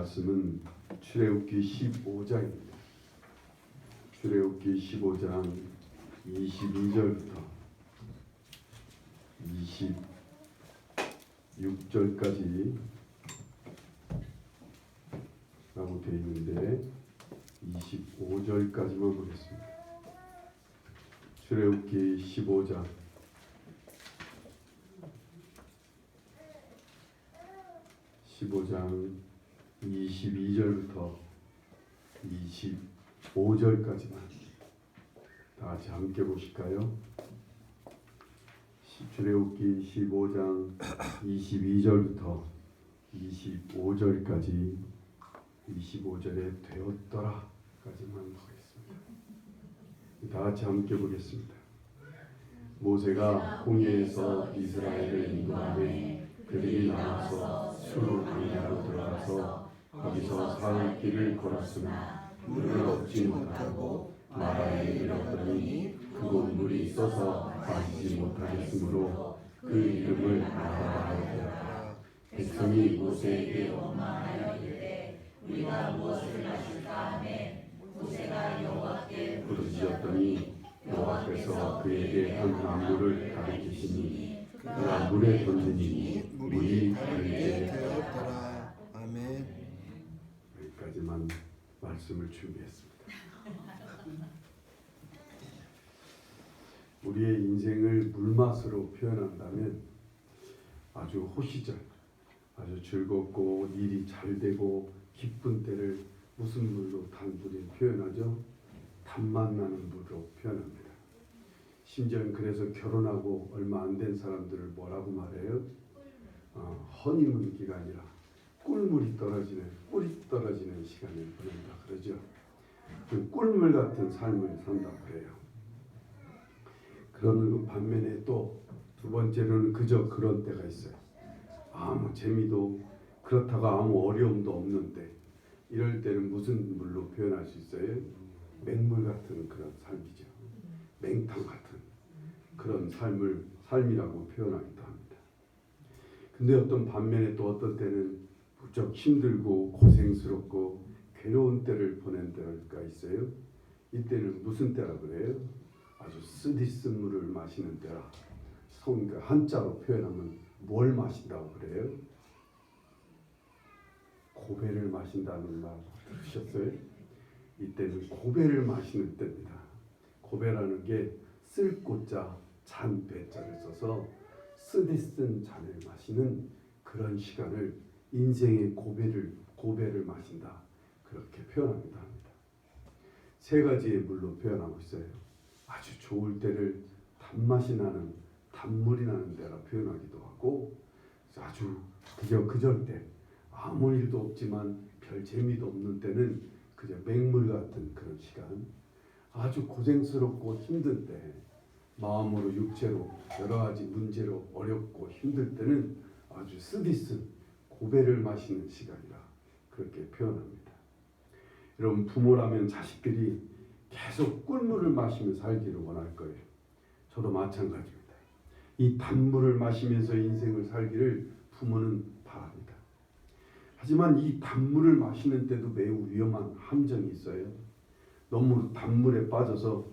말씀은 출애굽기 15장입니다. 출애굽기 15장 22절부터 26절까지 라고 되어 있는데 25절까지만 보겠습니다. 출애굽기 15장 22절부터 25절까지만 다 같이 함께 보실까요? 출애굽기 15장 22절부터 25절까지 25절에 되었더라까지만 보겠습니다. 다 같이 함께 보겠습니다. 모세가 홍해에서 이스라엘을 인도하되 그들이 나와서 수르 광야로 들어가서 거기서 사흘 길을 걸었으나 물을 얻지 못하고 마라에 이르렀더니 그곳 물이 있어서 마시지 못하겠으므로 그 이름을 마라라 하였더라. 백성이 모세에게 원망하여 이르되 우리가 무엇을 마실까 하매 모세가 여호와께 부르짖었더니 여호와께서 그에게 한 나무를 가리키시니 그 나무에 던지니 물이 달게 되었더라. 아멘. 여기까지만 말씀을 준비했습니다. 우리의 인생을 물맛으로 표현한다면 아주 호시절, 아주 즐겁고 일이 잘 되고 기쁜 때를 무슨 물로 단분히 표현하죠? 단맛 나는 물로 표현합니다. 심지어는 그래서 결혼하고 얼마 안 된 사람들을 뭐라고 말해요? 허니문 기간이라 꿀물이 떨어지는, 꿀이 떨어지는 시간을 보낸다 그러죠. 꿀물 같은 삶을 산다 그래요. 그러는 반면에 또 두 번째로는 그저 그런 때가 있어요. 아무 재미도 그렇다고 아무 어려움도 없는데 이럴 때는 무슨 물로 표현할 수 있어요? 맹물 같은 그런 삶이죠. 맹탕 같은 그런 삶이라고 표현하기도 합니다. 근데 어떤 반면에 또 어떤 때는 무척 힘들고 고생스럽고 괴로운 때를 보낸 때가 있어요. 이때는 무슨 때라 그래요? 아주 쓰디쓴 물을 마시는 때라. 한자로 표현하면 뭘 마신다고 그래요? 고배를 마신다는 말 들으셨어요? 이때는 고배를 마시는 때입니다. 고배라는 게 쓸 꽃자 잔 배자를 써서 쓰디쓴 잔을 마시는 그런 시간을 인생의 고배를 마신다 그렇게 표현하기도 합니다. 세 가지의 물로 표현하고 있어요. 아주 좋을 때를 단맛이 나는 단물이 나는 때라 표현하기도 하고 아주 그저 때 아무 일도 없지만 별 재미도 없는 때는 그저 맹물 같은 그런 시간, 아주 고생스럽고 힘든 때, 마음으로 육체로 여러 가지 문제로 어렵고 힘들 때는 아주 쓰디쓴 고배를 마시는 시간이라 그렇게 표현합니다. 여러분, 부모라면 자식들이 계속 꿀물을 마시며 살기를 원할 거예요. 저도 마찬가지입니다. 이 단물을 마시면서 인생을 살기를 부모는 바랍니다. 하지만 이 단물을 마시는 때도 매우 위험한 함정이 있어요. 너무 단물에 빠져서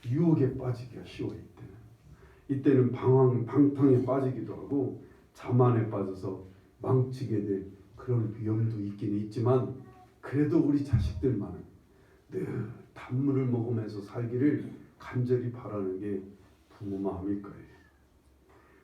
유혹에 빠지기가 쉬워요. 이때는 방탕에 빠지기도 하고 자만에 빠져서 망치게 될 그런 위험도 있긴 있지만 그래도 우리 자식들만은 늘 단물을 먹으면서 살기를 간절히 바라는 게 부모 마음일 거예요.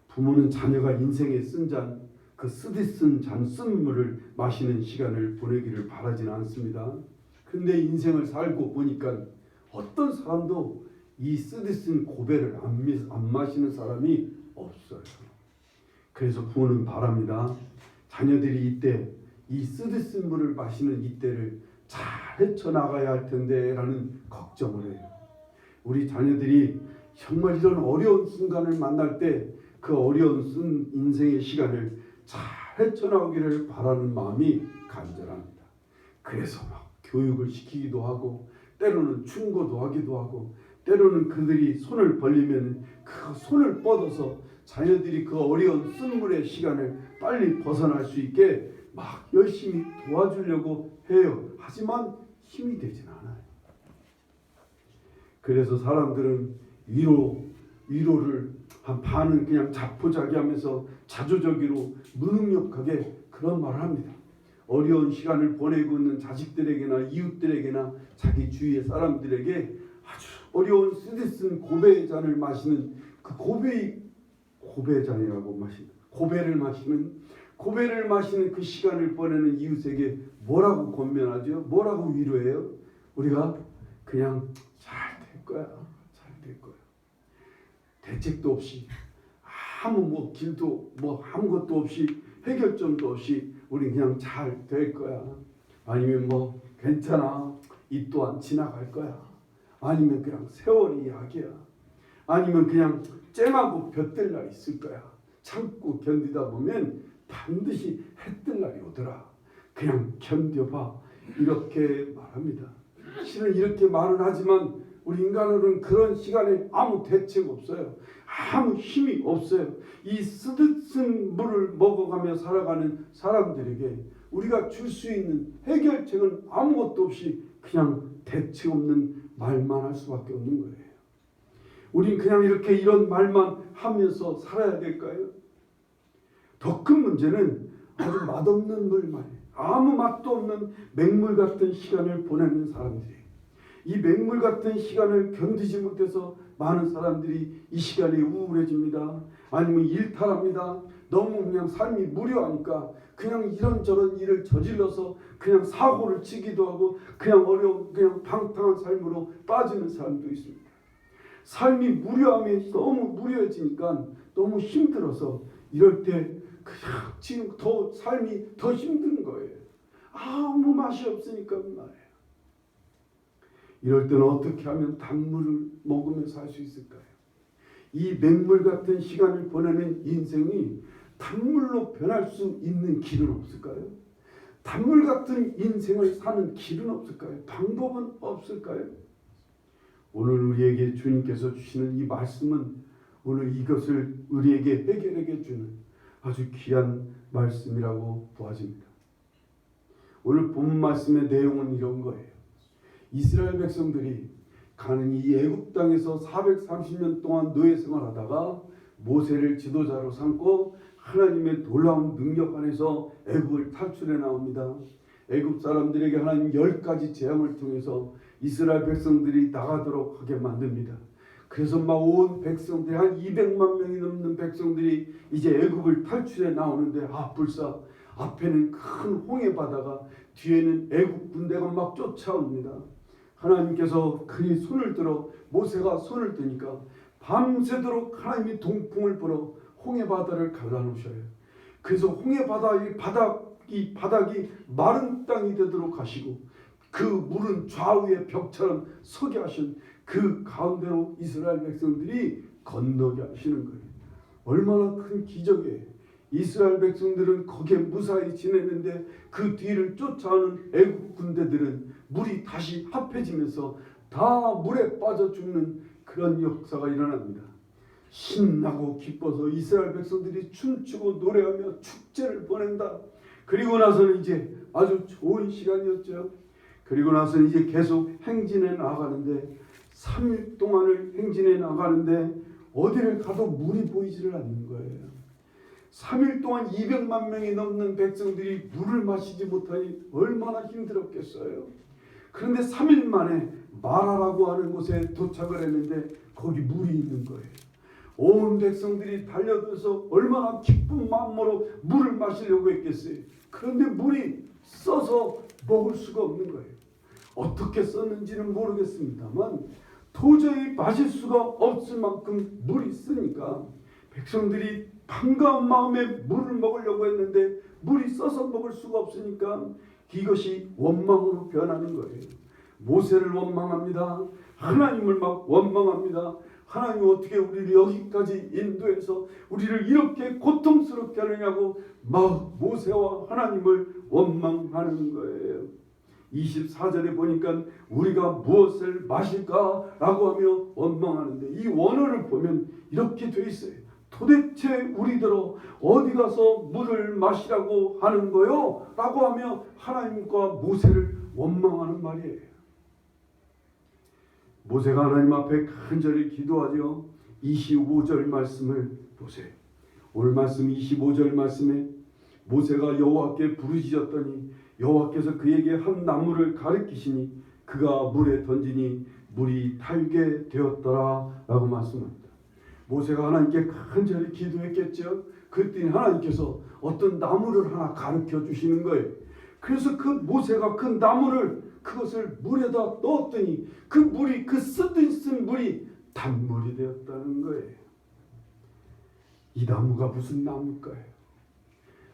부모는 자녀가 인생에 쓴 잔, 그 쓰디쓴 잔, 쓴 물을 마시는 시간을 보내기를 바라지는 않습니다. 근데 인생을 살고 보니까 어떤 사람도 이 쓰디쓴 고배를 안 마시는 사람이 없어요. 그래서 부모는 바랍니다. 자녀들이 이때 이 쓰디쓴 물을 마시는 이때를 잘 헤쳐나가야 할 텐데 라는 걱정을 해요. 우리 자녀들이 정말 이런 어려운 순간을 만날 때 그 어려운 인생의 시간을 잘 헤쳐나오기를 바라는 마음이 간절합니다. 그래서 막 교육을 시키기도 하고 때로는 충고도 하기도 하고 때로는 그들이 손을 벌리면 그 손을 뻗어서 자녀들이 그 어려운 쓴물의 시간을 빨리 벗어날 수 있게 막 열심히 도와주려고 해요. 하지만 힘이 되진 않아요. 그래서 사람들은 위로를 한 반은 그냥 자포자기하면서 자조적이로 무능력하게 그런 말을 합니다. 어려운 시간을 보내고 있는 자식들에게나 이웃들에게나 자기 주위의 사람들에게 아주 어려운 쓰디쓴 고배의 잔을 마시는 그 고배의 잔이라고 마시는 고배를 마시는 그 시간을 보내는 이웃에게 뭐라고 권면하죠? 뭐라고 위로해요? 우리가 그냥 잘 될 거야. 잘 될 거야. 대책도 없이 아무 길도 아무것도 없이 해결점도 없이 우리 그냥 잘 될 거야. 아니면 괜찮아. 이 또한 지나갈 거야. 아니면 그냥 세월이 약이야. 아니면 그냥 쨍하고 볕들 날 있을 거야. 참고 견디다 보면 반드시 해뜰 날이 오더라. 그냥 견뎌봐. 이렇게 말합니다. 실은 이렇게 말은 하지만 우리 인간으로는 그런 시간에 아무 대책 없어요. 아무 힘이 없어요. 이 쓰듯쓴 물을 먹어가며 살아가는 사람들에게 우리가 줄 수 있는 해결책은 아무것도 없이 그냥 대책 없는 말만 할 수밖에 없는 거예요. 우린 그냥 이런 말만 하면서 살아야 될까요? 더 큰 문제는 아주 맛없는 물만, 아무 맛도 없는 맹물 같은 시간을 보내는 사람들이에요. 이 맹물 같은 시간을 견디지 못해서 많은 사람들이 이 시간에 우울해집니다. 아니면 일탈합니다. 너무 그냥 삶이 무료하니까 그냥 이런저런 일을 저질러서 그냥 사고를 치기도 하고 그냥 그냥 방탕한 삶으로 빠지는 사람도 있습니다. 삶이 무료함이 너무 무료해지니까 너무 힘들어서 이럴 때 그냥 지금 삶이 더 힘든 거예요. 아무 맛이 없으니까 말이에요. 이럴 때는 어떻게 하면 단물을 먹으면서 살 수 있을까요? 이 맹물 같은 시간을 보내는 인생이 단물로 변할 수 있는 길은 없을까요? 단물 같은 인생을 사는 길은 없을까요? 방법은 없을까요? 오늘 우리에게 주님께서 주시는 이 말씀은 오늘 이것을 우리에게 해결해 주는 아주 귀한 말씀이라고 보아집니다. 오늘 본 말씀의 내용은 이런 거예요. 이스라엘 백성들이 가는 이 애굽 땅에서 430년 동안 노예 생활하다가 모세를 지도자로 삼고 하나님의 놀라운 능력 안에서 애굽을 탈출해 나옵니다. 애굽 사람들에게 하나님 10가지 재앙을 통해서 이스라엘 백성들이 나가도록 하게 만듭니다. 그래서 막 온 백성들이 한 200만 명이 넘는 백성들이 이제 애굽을 탈출해 나오는데 불사 앞에는 큰 홍해 바다가 뒤에는 애굽 군대가 막 쫓아옵니다. 하나님께서 그의 손을 들어 모세가 손을 드니까 밤새도록 하나님이 동풍을 불어 홍해 바다를 갈라놓으셔요. 그래서 홍해 바다의 바닥이 마른 땅이 되도록 하시고 그 물은 좌우의 벽처럼 서게 하신 그 가운데로 이스라엘 백성들이 건너게 하시는 거예요. 얼마나 큰 기적이에요. 이스라엘 백성들은 거기에 무사히 지냈는데 그 뒤를 쫓아오는 애국 군대들은 물이 다시 합해지면서 다 물에 빠져 죽는 그런 역사가 일어납니다. 신나고 기뻐서 이스라엘 백성들이 춤추고 노래하며 축제를 보낸다. 그리고 나서는 이제 아주 좋은 시간이었죠. 그리고 나서는 이제 계속 행진해 나가는데 3일 동안을 행진해 나가는데 어디를 가도 물이 보이지를 않는 거예요. 3일 동안 200만 명이 넘는 백성들이 물을 마시지 못하니 얼마나 힘들었겠어요. 그런데 3일 만에 마라라고 하는 곳에 도착을 했는데 거기 물이 있는 거예요. 온 백성들이 달려들어서 얼마나 기쁜 마음으로 물을 마시려고 했겠어요. 그런데 물이 써서 먹을 수가 없는 거예요. 어떻게 썼는지는 모르겠습니다만 도저히 마실 수가 없을 만큼 물이 쓰니까 백성들이 반가운 마음에 물을 먹으려고 했는데 물이 써서 먹을 수가 없으니까 이것이 원망으로 변하는 거예요. 모세를 원망합니다. 하나님을 막 원망합니다. 하나님 어떻게 우리를 여기까지 인도해서 우리를 이렇게 고통스럽게 하느냐고 막 모세와 하나님을 원망하는 거예요. 24절에 보니까 우리가 무엇을 마실까라고 하며 원망하는데 이 원어를 보면 이렇게 돼 있어요. 도대체 우리들어 어디 가서 물을 마시라고 하는 거요? 라고 하며 하나님과 모세를 원망하는 말이에요. 모세가 하나님 앞에 간절히 기도하죠. 25절 말씀을 보세요. 오늘 말씀 25절 말씀에 모세가 여호와께 부르짖었더니 여호와께서 그에게 한 나무를 가리키시니 그가 물에 던지니 물이 달게 되었더라 라고 말씀합니다. 모세가 하나님께 간절히 기도했겠죠. 그랬더니 하나님께서 어떤 나무를 하나 가르쳐 주시는 거예요. 그래서 그 모세가 그 나무를 그것을 물에다 넣었더니 그 물이 그 쓴 물이 단물이 되었다는 거예요. 이 나무가 무슨 나무일까요?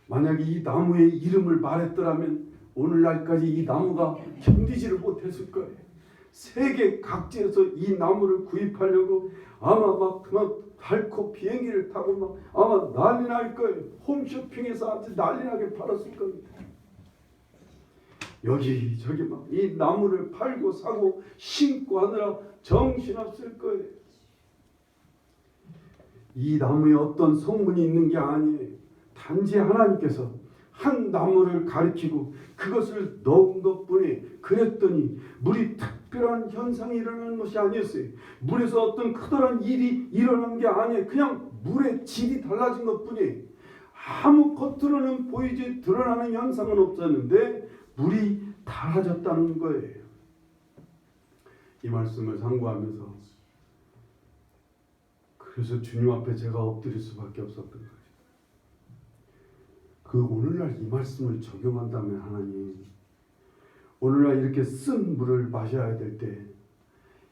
만약에 이 나무의 이름을 말했더라면 오늘날까지 이 나무가 견디지를 못했을 거예요. 세계 각지에서 이 나무를 구입하려고 아마 막 닳고 비행기를 타고 막 아마 난리 날 거예요. 홈쇼핑에서 아주 난리 나게 팔았을 겁니다. 여기저기 막 이 나무를 팔고 사고 신고 하느라 정신없을 거예요. 이 나무에 어떤 성분이 있는 게 아니에요. 단지 하나님께서 한 나무를 가리키고 그것을 넣은 것뿐이 그랬더니 물이 특별한 현상이 일어나는 것이 아니었어요. 물에서 어떤 커다란 일이 일어난 게 아니에요. 그냥 물의 질이 달라진 것뿐이에요. 아무 겉으로는 보이지 드러나는 현상은 없었는데 물이 달아졌다는 거예요. 이 말씀을 상고하면서 그래서 주님 앞에 제가 엎드릴 수밖에 없었던 거예요. 그 오늘날 이 말씀을 적용한다면 하나님, 오늘날 이렇게 쓴 물을 마셔야 될 때,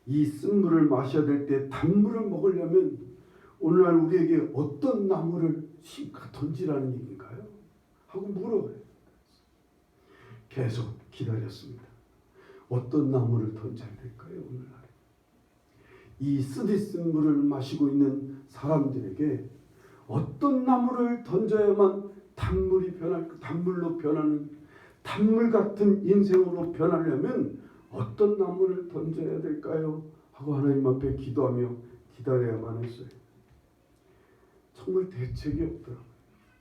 이 쓴 물을 마셔야 될 때 단물을 먹으려면 오늘날 우리에게 어떤 나무를 던지라는 얘기인가요? 하고 물어요. 계속 기다렸습니다. 어떤 나무를 던져야 될까요? 오늘날 이 쓴 물을 마시고 있는 사람들에게 어떤 나무를 던져야만 단물로 변하는 단물 같은 인생으로 변하려면 어떤 나무를 던져야 될까요? 하고 하나님 앞에 기도하며 기다려야만 했어요. 정말 대책이 없더라고요.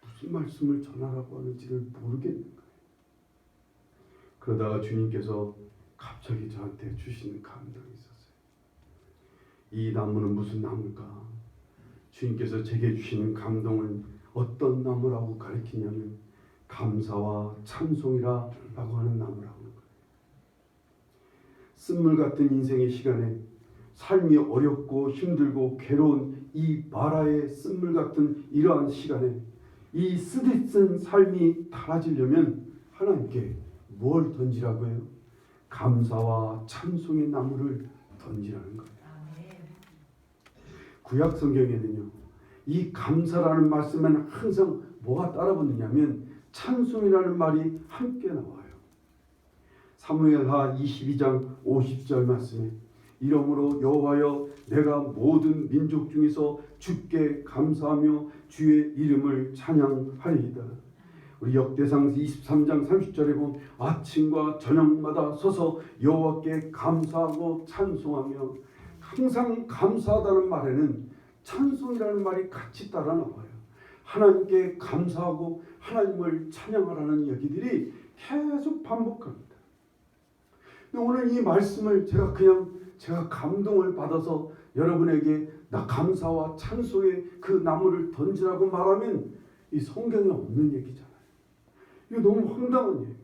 무슨 말씀을 전하라고 하는지를 모르겠는 거예요. 그러다가 주님께서 갑자기 저한테 주시는 감동이 있었어요. 이 나무는 무슨 나무일까? 주님께서 제게 주시는 감동을 어떤 나무라고 가리키냐면 감사와 찬송이라고 하는 나무라고 하는 거예요. 쓴물 같은 인생의 시간에 삶이 어렵고 힘들고 괴로운 이 마라의 쓴물 같은 이러한 시간에 이 쓰디쓴 삶이 달아지려면 하나님께 뭘 던지라고 해요? 감사와 찬송의 나무를 던지라는 거예요. 구약 성경에는요, 이 감사라는 말씀에는 항상 뭐가 따라붙느냐면 찬송이라는 말이 함께 나와요. 사무엘하 22장 50절 말씀에 이러므로 여호와여 내가 모든 민족 중에서 주께 감사하며 주의 이름을 찬양하리이다. 우리 역대상 23장 30절에 보면 아침과 저녁마다 서서 여호와께 감사하고 찬송하며, 항상 감사하다는 말에는 찬송이라는 말이 같이 따라 나와요. 하나님께 감사하고 하나님을 찬양하라는 얘기들이 계속 반복합니다. 오늘 이 말씀을 제가 감동을 받아서 여러분에게 나 감사와 찬송의 그 나무를 던지라고 말하면 이 성경에 없는 얘기잖아요. 이거 너무 황당한 얘기예요.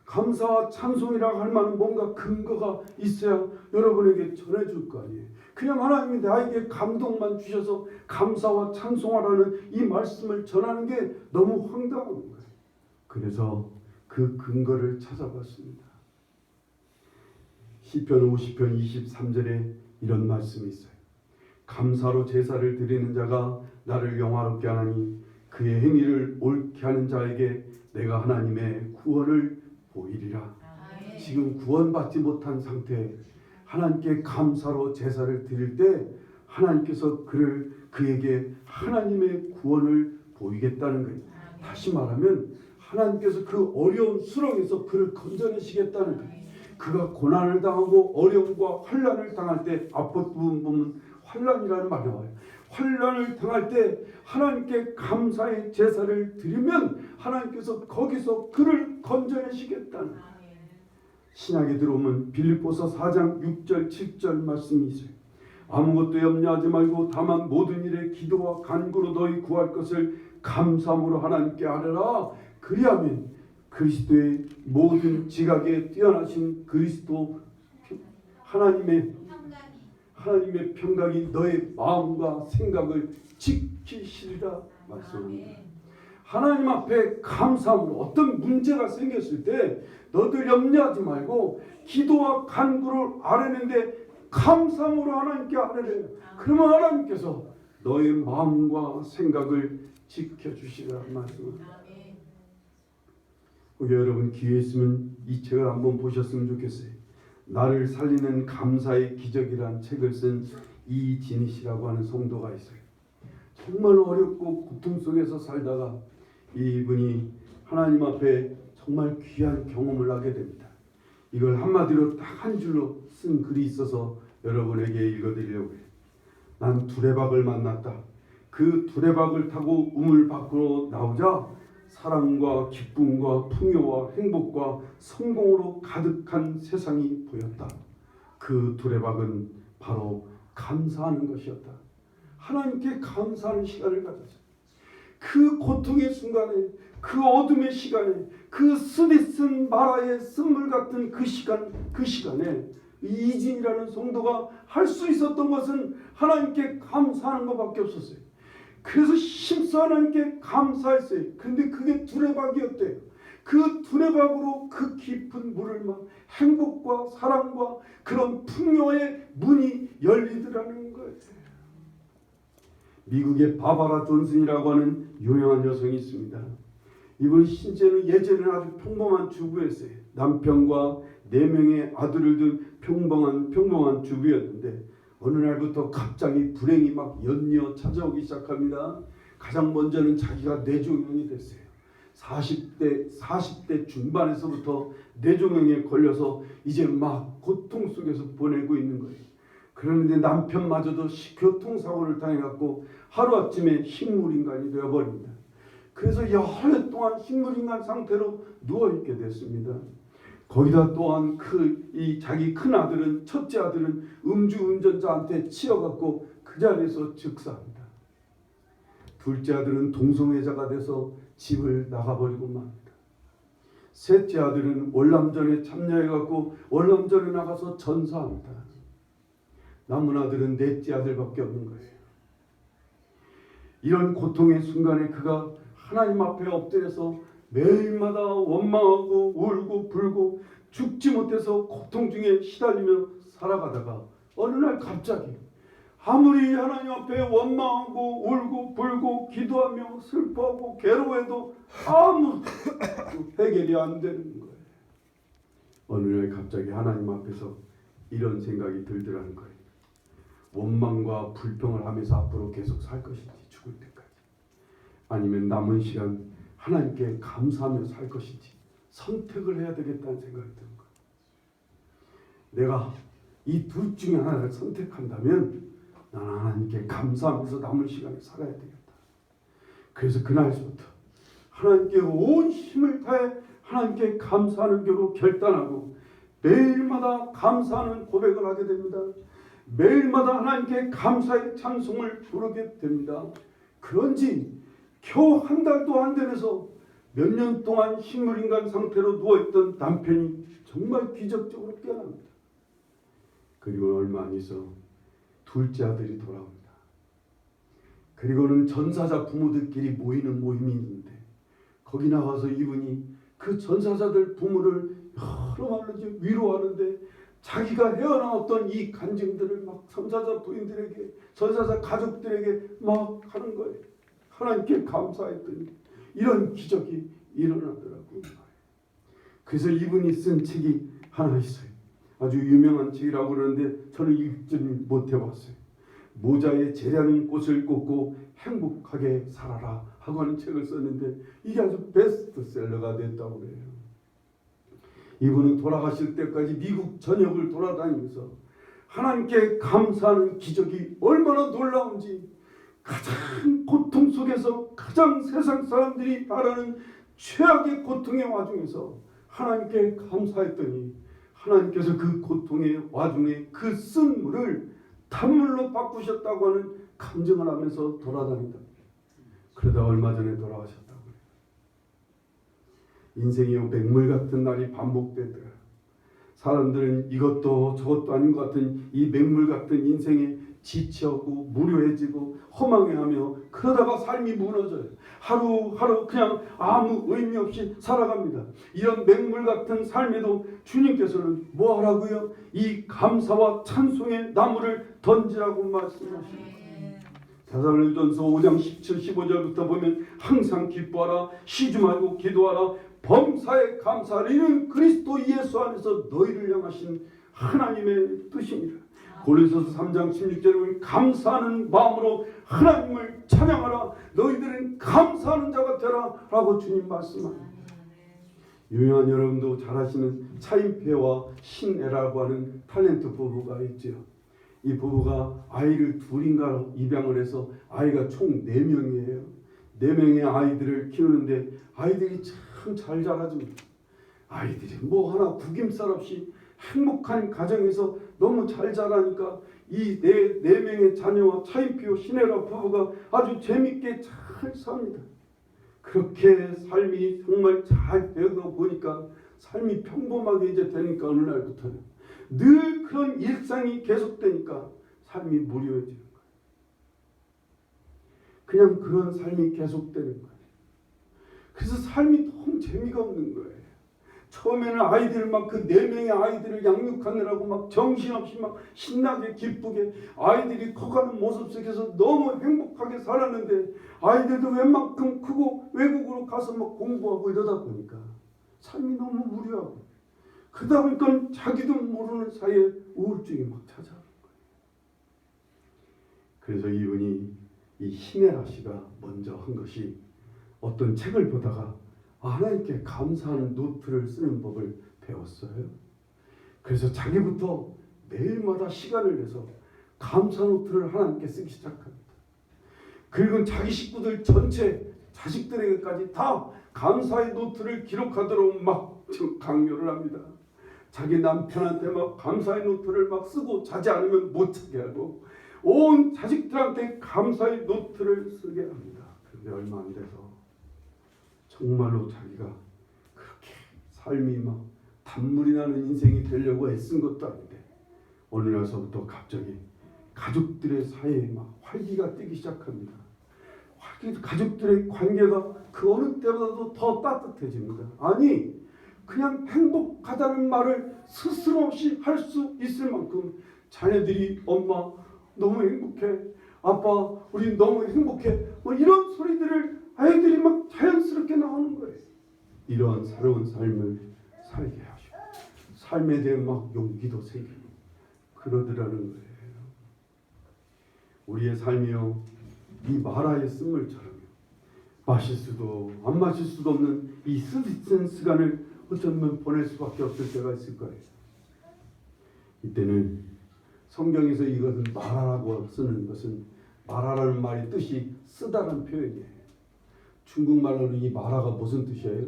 감사와 찬송이라고 할 만한 뭔가 근거가 있어야 여러분에게 전해줄 거 아니에요. 그냥 하나님이 나에게 감동만 주셔서 감사와 찬송하라는 이 말씀을 전하는 게 너무 황당한 거예요. 그래서 그 근거를 찾아봤습니다. 시편 50편 23절에 이런 말씀이 있어요. 감사로 제사를 드리는 자가 나를 영화롭게 하나니 그의 행위를 옳게 하는 자에게 내가 하나님의 구원을 보이리라. 지금 구원받지 못한 상태에 하나님께 감사로 제사를 드릴 때 하나님께서 그에게 하나님의 구원을 보이겠다는 거예요. 다시 말하면 하나님께서 그 어려운 수렁에서 그를 건져내시겠다는 거예요. 그가 고난을 당하고 어려움과 환난을 당할 때 앞부분 보면 환난이라는 말이 나와요. 환난을 당할 때 하나님께 감사의 제사를 드리면 하나님께서 거기서 그를 건져내시겠다는, 신약에 들어오면 빌립보서 4장 6절 7절 말씀이 있어요. 아무것도 염려하지 말고 다만 모든 일에 기도와 간구로 너희 구할 것을 감사함으로 하나님께 아뢰라. 그리하면 그리스도의 모든 지각에 뛰어나신 그리스도 하나님의 평강이 너의 마음과 생각을 지키시리라 말씀합니다. 하나님 앞에 감사함으로 어떤 문제가 생겼을 때 너들 염려하지 말고 기도와 간구를 아뢰는데 감사함으로 하나님께 아뢰래요. 그러면 하나님께서 너의 마음과 생각을 지켜주시라 말씀합니다. 여러분 기회 있으면 이 책을 한번 보셨으면 좋겠어요. 나를 살리는 감사의 기적이라는 책을 쓴 이진희 씨라고 하는 성도가 있어요. 정말 어렵고 고통 속에서 살다가 이분이 하나님 앞에 정말 귀한 경험을 하게 됩니다. 이걸 한마디로 딱 한 줄로 쓴 글이 있어서 여러분에게 읽어드리려고 해요. 난 두레박을 만났다. 그 두레박을 타고 우물 밖으로 나오자 사랑과 기쁨과 풍요와 행복과 성공으로 가득한 세상이 보였다. 그 두레박은 바로 감사하는 것이었다. 하나님께 감사하는 시간을 가졌어요. 그 고통의 순간에, 그 어둠의 시간에, 그 스디슨 마라의 쓴물 같은 그 시간에 이진이라는 성도가 할 수 있었던 것은 하나님께 감사하는 것밖에 없었어요. 그래서 힘써 하나님께 감사했어요. 근데 그게 두레박이었대요. 그 두레박으로 그 깊은 물을 막 행복과 사랑과 그런 풍요의 문이 열리더라는 거예요. 미국의 바바라 존슨이라고 하는 유명한 여성이 있습니다. 이분 신체는 예전에는 아주 평범한 주부였어요. 남편과 4명의 아들을 둔 평범한 주부였는데 어느 날부터 갑자기 불행이 막 연이어 찾아오기 시작합니다. 가장 먼저는 자기가 뇌종양이 됐어요. 40대 중반에서부터 뇌종양에 걸려서 이제 막 고통 속에서 보내고 있는 거예요. 그런데 남편마저도 교통사고를 당해갖고 하루아침에 식물인간이 되어버립니다. 그래서 여러 동안 식물인간 상태로 누워있게 됐습니다. 거기다 또한 자기 큰 아들은, 첫째 아들은 음주운전자한테 치여갖고 그 자리에서 즉사합니다. 둘째 아들은 동성애자가 돼서 집을 나가버리고 맙니다. 셋째 아들은 월남전에 참여해갖고 월남전에 나가서 전사합니다. 남은 아들은 넷째 아들밖에 없는 거예요. 이런 고통의 순간에 그가 하나님 앞에 엎드려서 매일마다 원망하고 울고 불고 죽지 못해서 고통 중에 시달리며 살아가다가 어느 날 갑자기 아무리 하나님 앞에 원망하고 울고 불고 기도하며 슬퍼하고 괴로워해도 아무 해결이 안 되는 거예요. 어느 날 갑자기 하나님 앞에서 이런 생각이 들더라는 거예요. 원망과 불평을 하면서 앞으로 계속 살 것인지 죽을 때까지, 아니면 남은 시간 하나님께 감사하며 살 것인지 선택을 해야 되겠다는 생각이 드는 거예요. 내가 이 둘 중에 하나를 선택한다면 나는 하나님께 감사하면서 남은 시간을 살아야 되겠다. 그래서 그날부터 하나님께 온 힘을 다해 하나님께 감사하는 교로 결단하고 매일마다 감사하는 고백을 하게 됩니다. 매일마다 하나님께 감사의 찬송을 부르게 됩니다. 그런지 겨우 한 달도 안 되면서 몇 년 동안 식물인간 상태로 누워있던 남편이 정말 기적적으로 깨어납니다. 그리고 얼마 안 있어 둘째 아들이 돌아옵니다. 그리고는 전사자 부모들끼리 모이는 모임이 있는데 거기 나가서 이분이 그 전사자들 부모를 여러 말로 위로하는데 자기가 헤어나왔던 이 간증들을 막 전사자 부인들에게, 전사자 가족들에게 막 하는 거예요. 하나님께 감사했더니 이런 기적이 일어나더라고요. 그래서 이분이 쓴 책이 하나 있어요. 아주 유명한 책이라고 그러는데 저는 읽지 못해봤어요. 모자에 재량인 꽃을 꽂고 행복하게 살아라 하고 하는 책을 썼는데 이게 아주 베스트셀러가 됐다고 그래요. 이분은 돌아가실 때까지 미국 전역을 돌아다니면서 하나님께 감사하는 기적이 얼마나 놀라운지, 가장 고통 속에서 가장 세상 사람들이 바라는 최악의 고통의 와중에서 하나님께 감사했더니 하나님께서 그 고통의 와중에 그 쓴 물을 단물로 바꾸셨다고 하는 감정을 하면서 돌아다닌다. 그러다 얼마 전에 돌아가셨다고 해요. 인생이 맹물 같은 날이 반복되더라. 사람들은 이것도 저것도 아닌 것 같은 이 맹물 같은 인생에 지치고 무료해지고 허망해하며 그러다가 삶이 무너져요. 하루하루 그냥 아무 의미 없이 살아갑니다. 이런 맹물 같은 삶에도 주님께서는 뭐 하라고요? 이 감사와 찬송의 나무를 던지라고 말씀하십니다. 데살로니가전서 5장 17, 15절부터 보면 항상 기뻐하라, 쉬지 말고 기도하라, 범사에 감사하라. 이는 그리스도 예수 안에서 너희를 향하신 하나님의 뜻입니다. 고린도서 3장 16절에 보면 감사하는 마음으로 하나님을 찬양하라. 너희들은 감사하는 자가 되라 라고 주님 말씀합니다. 유명한 여러분도 잘 아시는 차인표와 신애라고 하는 탤런트 부부가 있죠. 이 부부가 아이를 둘인가 입양을 해서 아이가 총 4명이에요. 4명의 아이들을 키우는데 아이들이 참 잘 자라줍니다. 아이들이 뭐 하나 구김살 없이 행복한 가정에서 너무 잘 자라니까 이 네 명의 자녀와 차인표 신혜라 부부가 아주 재밌게 잘 삽니다. 그렇게 삶이 정말 잘 되다 보니까 삶이 평범하게 이제 되니까 어느 날부터는 늘 그런 일상이 계속되니까 삶이 무료해지는 거예요. 그냥 그런 삶이 계속되는 거예요. 그래서 삶이 너무 재미가 없는 거예요. 처음에는 아이들 막 그 4명의 아이들을 양육하느라고 막 정신없이 막 신나게 기쁘게 아이들이 커가는 모습 속에서 너무 행복하게 살았는데 아이들도 웬만큼 크고 외국으로 가서 막 공부하고 이러다 보니까 삶이 너무 무료하고 그러다 보니까 자기도 모르는 사이에 우울증이 막 찾아오는 거예요. 그래서 이분이 이 신혜라 씨가 먼저 한 것이 어떤 책을 보다가 하나님께 감사하는 노트를 쓰는 법을 배웠어요. 그래서 자기부터 매일마다 시간을 내서 감사 노트를 하나님께 쓰기 시작합니다. 그리고 자기 식구들 전체 자식들에게까지 다 감사의 노트를 기록하도록 막 강요를 합니다. 자기 남편한테 막 감사의 노트를 막 쓰고 자지 않으면 못 자게 하고 온 자식들한테 감사의 노트를 쓰게 합니다. 그런데 얼마 안 돼서 정말로 자기가 그렇게 삶이 막 단물이 나는 인생이 되려고 애쓴 것도 아닌데 어느 날서부터 갑자기 가족들의 사이에 막 활기가 뜨기 시작합니다. 가족들의 관계가 그 어느 때보다도 더 따뜻해집니다. 아니 그냥 행복하다는 말을 스스럼 없이 할 수 있을 만큼 자녀들이 엄마 너무 행복해, 아빠 우리 너무 행복해, 뭐 이런 소리들을 아이들이 막 자연스럽게 나오는 거예요. 이러한 새로운 삶을 살게 하시고 삶에 대한 막 용기도 생기고 그러더라는 거예요. 우리의 삶이요 이 마라의 쓴물처럼 마실 수도 안 마실 수도 없는 이 쓰디쓴 시간을 어쩌면 보낼 수밖에 없을 때가 있을 거예요. 이때는 성경에서 이것은 마라라고 쓰는 것은 마라라는 말의 뜻이 쓰다라는 표현이에요. 중국말로는 이 마라가 무슨 뜻이에요?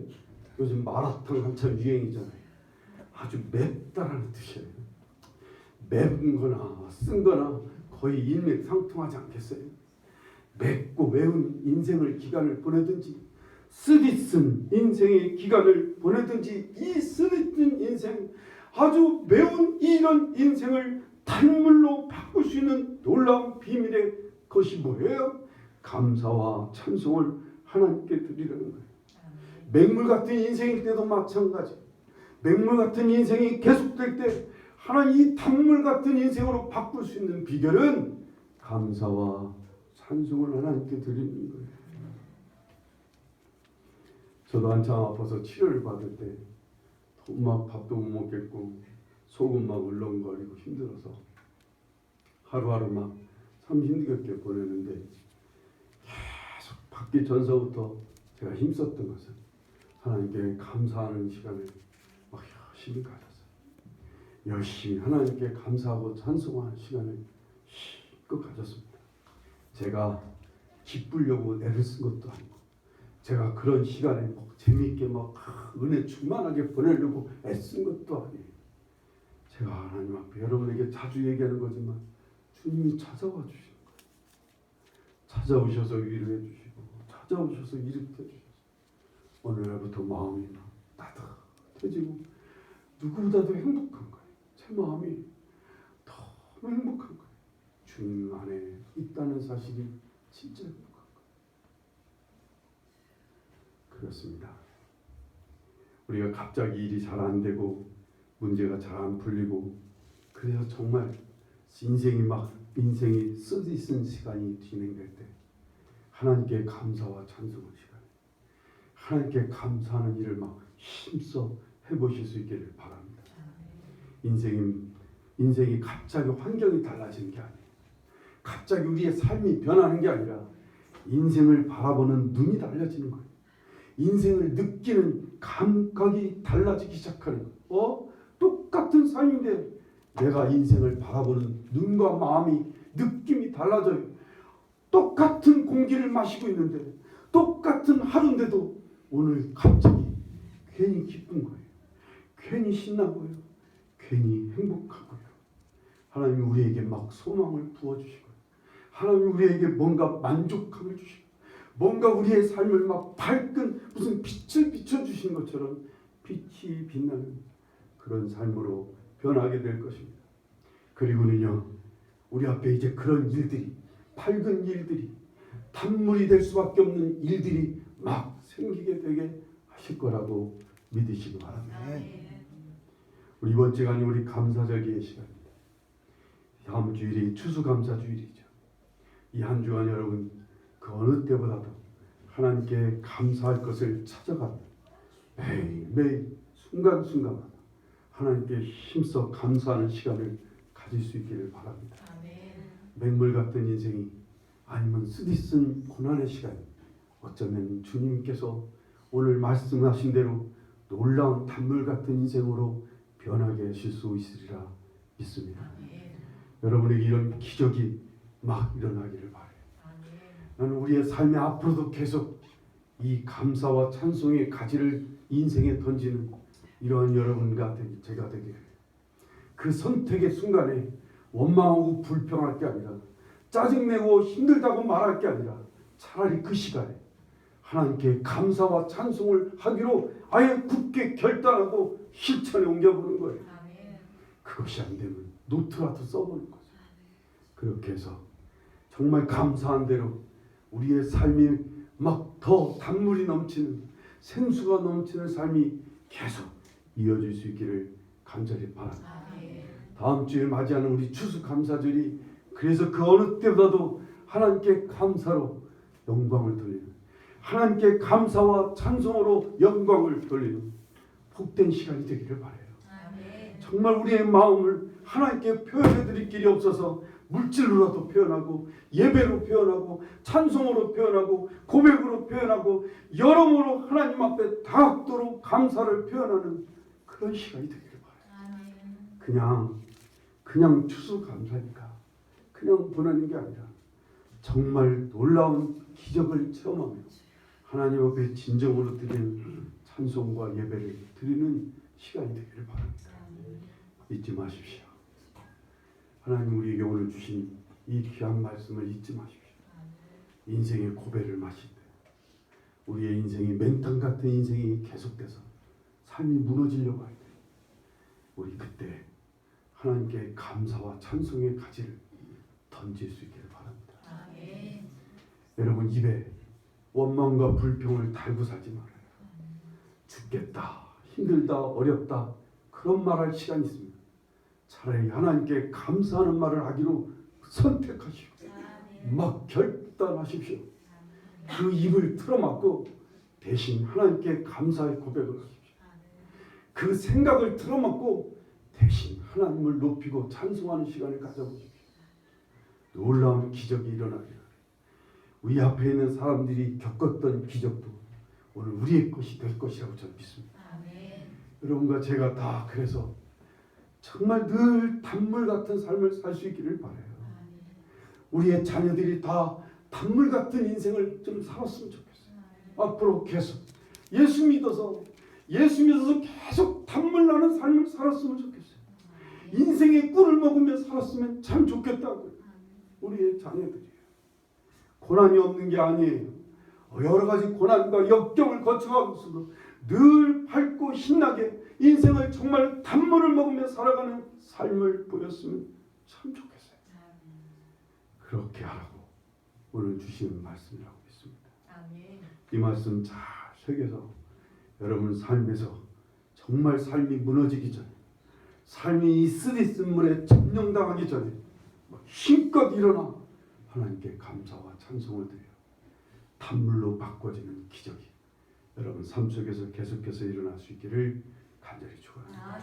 요즘 마라탕 한참 유행이잖아요. 아주 맵다라는 뜻이에요. 맵은 거나 쓴 거나 거의 일맥상통하지 않겠어요? 맵고 매운 인생을 기간을 보내든지 쓰디쓴 인생의 기간을 보내든지 이 쓰디쓴 인생 아주 매운 이런 인생을 단물로 바꿀 수 있는 놀라운 비밀의 것이 뭐예요? 감사와 찬송을 하나님께 드리라는 거예요. 맹물 같은 인생일 때도 마찬가지. 맹물 같은 인생이 계속될 때 하나님 이 단물 같은 인생으로 바꿀 수 있는 비결은 감사와 찬송을 하나님께 드리는 거예요. 저도 한참 아파서 치료를 받을 때 막 밥도 못 먹겠고 속은 막 울렁거리고 힘들어서 하루하루 막 참 힘들게 보내는데 계속 받기 전서부터 제가 힘썼던 것은 하나님께 감사하는 시간을 막 열심히 가졌어요. 열심히 하나님께 감사하고 찬송하는 시간을 힘껏 가졌습니다. 제가 기쁘려고 애를 쓴 것도 아니고 제가 그런 시간에 막 재미있게 막 은혜 충만하게 보내려고 애쓴 것도 아니에요. 제가 하나님 앞에 여러분에게 자주 얘기하는 거지만 주님이 찾아와 주시는 거예요. 찾아오셔서 위로해 주시고 찾아오셔서 일으켜 주셔서 오늘날부터 마음이 따뜻해지고 누구보다도 행복한 거예요. 제 마음이 너무 행복한 거예요. 주님 안에 있다는 사실이 진짜 행복한 거예요. 그렇습니다. 우리가 갑자기 일이 잘 안 되고 문제가 잘 안 풀리고 그래서 정말 인생이 쓰디쓴 시간이 진행될 때 하나님께 감사와 찬송의 시간, 하나님께 감사하는 일을 막 힘써 해보실 수 있기를 바랍니다. 인생이 갑자기 환경이 달라지는 게 아니에요. 갑자기 우리의 삶이 변하는 게 아니라 인생을 바라보는 눈이 달라지는 거예요. 인생을 느끼는 감각이 달라지기 시작하는 거예요. 똑같은 삶인데 내가 인생을 바라보는 눈과 마음이 느낌이 달라져요. 똑같은 공기를 마시고 있는데 똑같은 하루인데도 오늘 갑자기 괜히 기쁜 거예요. 괜히 신나고요. 괜히 행복하고요. 하나님이 우리에게 막 소망을 부어주시고 하나님이 우리에게 뭔가 만족감을 주시고 뭔가 우리의 삶을 막 밝은 무슨 빛을 비춰주시는 것처럼 빛이 빛나는 그런 삶으로 변하게 될 것입니다. 그리고는요, 우리 앞에 이제 그런 일들이, 밝은 일들이, 단물이 될 수밖에 없는 일들이 막 생기게 되게 하실 거라고 믿으시기 바랍니다. 우리 이번 주간이 우리 감사절기의 시간입니다. 다음 주일이 추수감사주일이죠. 이 한 주간 여러분 그 어느 때보다도 하나님께 감사할 것을 찾아가며 매일 순간순간마다 하나님께 힘써 감사하는 시간을 가질 수 있기를 바랍니다. 맹물 같은 인생이 아니면 쓰디쓴 고난의 시간이 어쩌면 주님께서 오늘 말씀하신 대로 놀라운 단물 같은 인생으로 변하게 하실 수 있으리라 믿습니다. 여러분에게 이런 기적이 막 일어나기를 바라요. 나는 우리의 삶의 앞으로도 계속 이 감사와 찬송의 가지를 인생에 던지는 이러한 여러분과 제가 되기를, 그 선택의 순간에 원망하고 불평할 게 아니라 짜증내고 힘들다고 말할 게 아니라 차라리 그 시간에 하나님께 감사와 찬송을 하기로 아예 굳게 결단하고 실천에 옮겨보는 거예요. 그것이 안 되면 노트라도 써보는 거죠. 그렇게 해서 정말 감사한 대로 우리의 삶이 막 더 단물이 넘치는 생수가 넘치는 삶이 계속 이어질 수 있기를 간절히 바랍니다. 다음 주에 맞이하는 우리 추수감사절이 그래서 그 어느 때보다도 하나님께 감사로 영광을 돌리는, 하나님께 감사와 찬송으로 영광을 돌리는 복된 시간이 되기를 바라요. 정말 우리의 마음을 하나님께 표현해 드릴 길이 없어서 물질로라도 표현하고 예배로 표현하고 찬송으로 표현하고 고백으로 표현하고 여러모로 하나님 앞에 닿도록 감사를 표현하는 그런 시간이 되기를 바라요. 그냥 추수감사니까 그냥 보내는 게 아니라 정말 놀라운 기적을 체험하며 하나님 앞에 진정으로 드리는 찬송과 예배를 드리는 시간이 되기를 바랍니다. 잊지 마십시오. 하나님 우리에게 오늘 주신 이 귀한 말씀을 잊지 마십시오. 인생의 고배를 마실 때 우리의 인생이 맹탕 같은 인생이 계속돼서 삶이 무너지려고 할 때 우리 그때 하나님께 감사와 찬송의 가지를 던질 수 있기를 바랍니다. 여러분 입에 원망과 불평을 달고 살지 말아요. 죽겠다, 힘들다, 어렵다 그런 말할 시간이 있습니다. 차라리 하나님께 감사하는 말을 하기로 선택하시고 막 결단하십시오. 그 입을 틀어막고 대신 하나님께 감사의 고백을 하십시오. 그 생각을 틀어막고 대신 하나님을 높이고 찬송하는 시간을 가져보십시오. 놀라운 기적이 일어나기를, 우리 앞에 있는 사람들이 겪었던 기적도 오늘 우리의 것이 될 것이라고 저는 믿습니다. 여러분과 제가 다 그래서 정말 늘 단물 같은 삶을 살 수 있기를 바라요. 우리의 자녀들이 다 단물 같은 인생을 좀 살았으면 좋겠어요. 앞으로 계속 예수 믿어서 계속 단물 나는 삶을 살았으면 좋겠어요. 인생의 꿀을 먹으며 살았으면 참 좋겠다고요. 우리의 자녀들이에요. 고난이 없는 게 아니에요. 여러 가지 고난과 역경을 거쳐가면서도 늘 밝고 신나게 인생을 정말 단물을 먹으며 살아가는 삶을 보였으면 참 좋겠어요. 그렇게 하라고 오늘 주시는 말씀이라고 믿습니다. 이 말씀 잘 새겨서 여러분 삶에서 정말 삶이 무너지기 전에, 삶이 이 쓰디쓴 물에 점령당하기 전에 힘껏 일어나 하나님께 감사와 찬송을 드려요. 단물로 바꿔지는 기적이 여러분 삶 속에서 계속해서 일어날 수 있기를 간절히 축원합니다.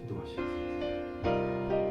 기도하시겠습니다.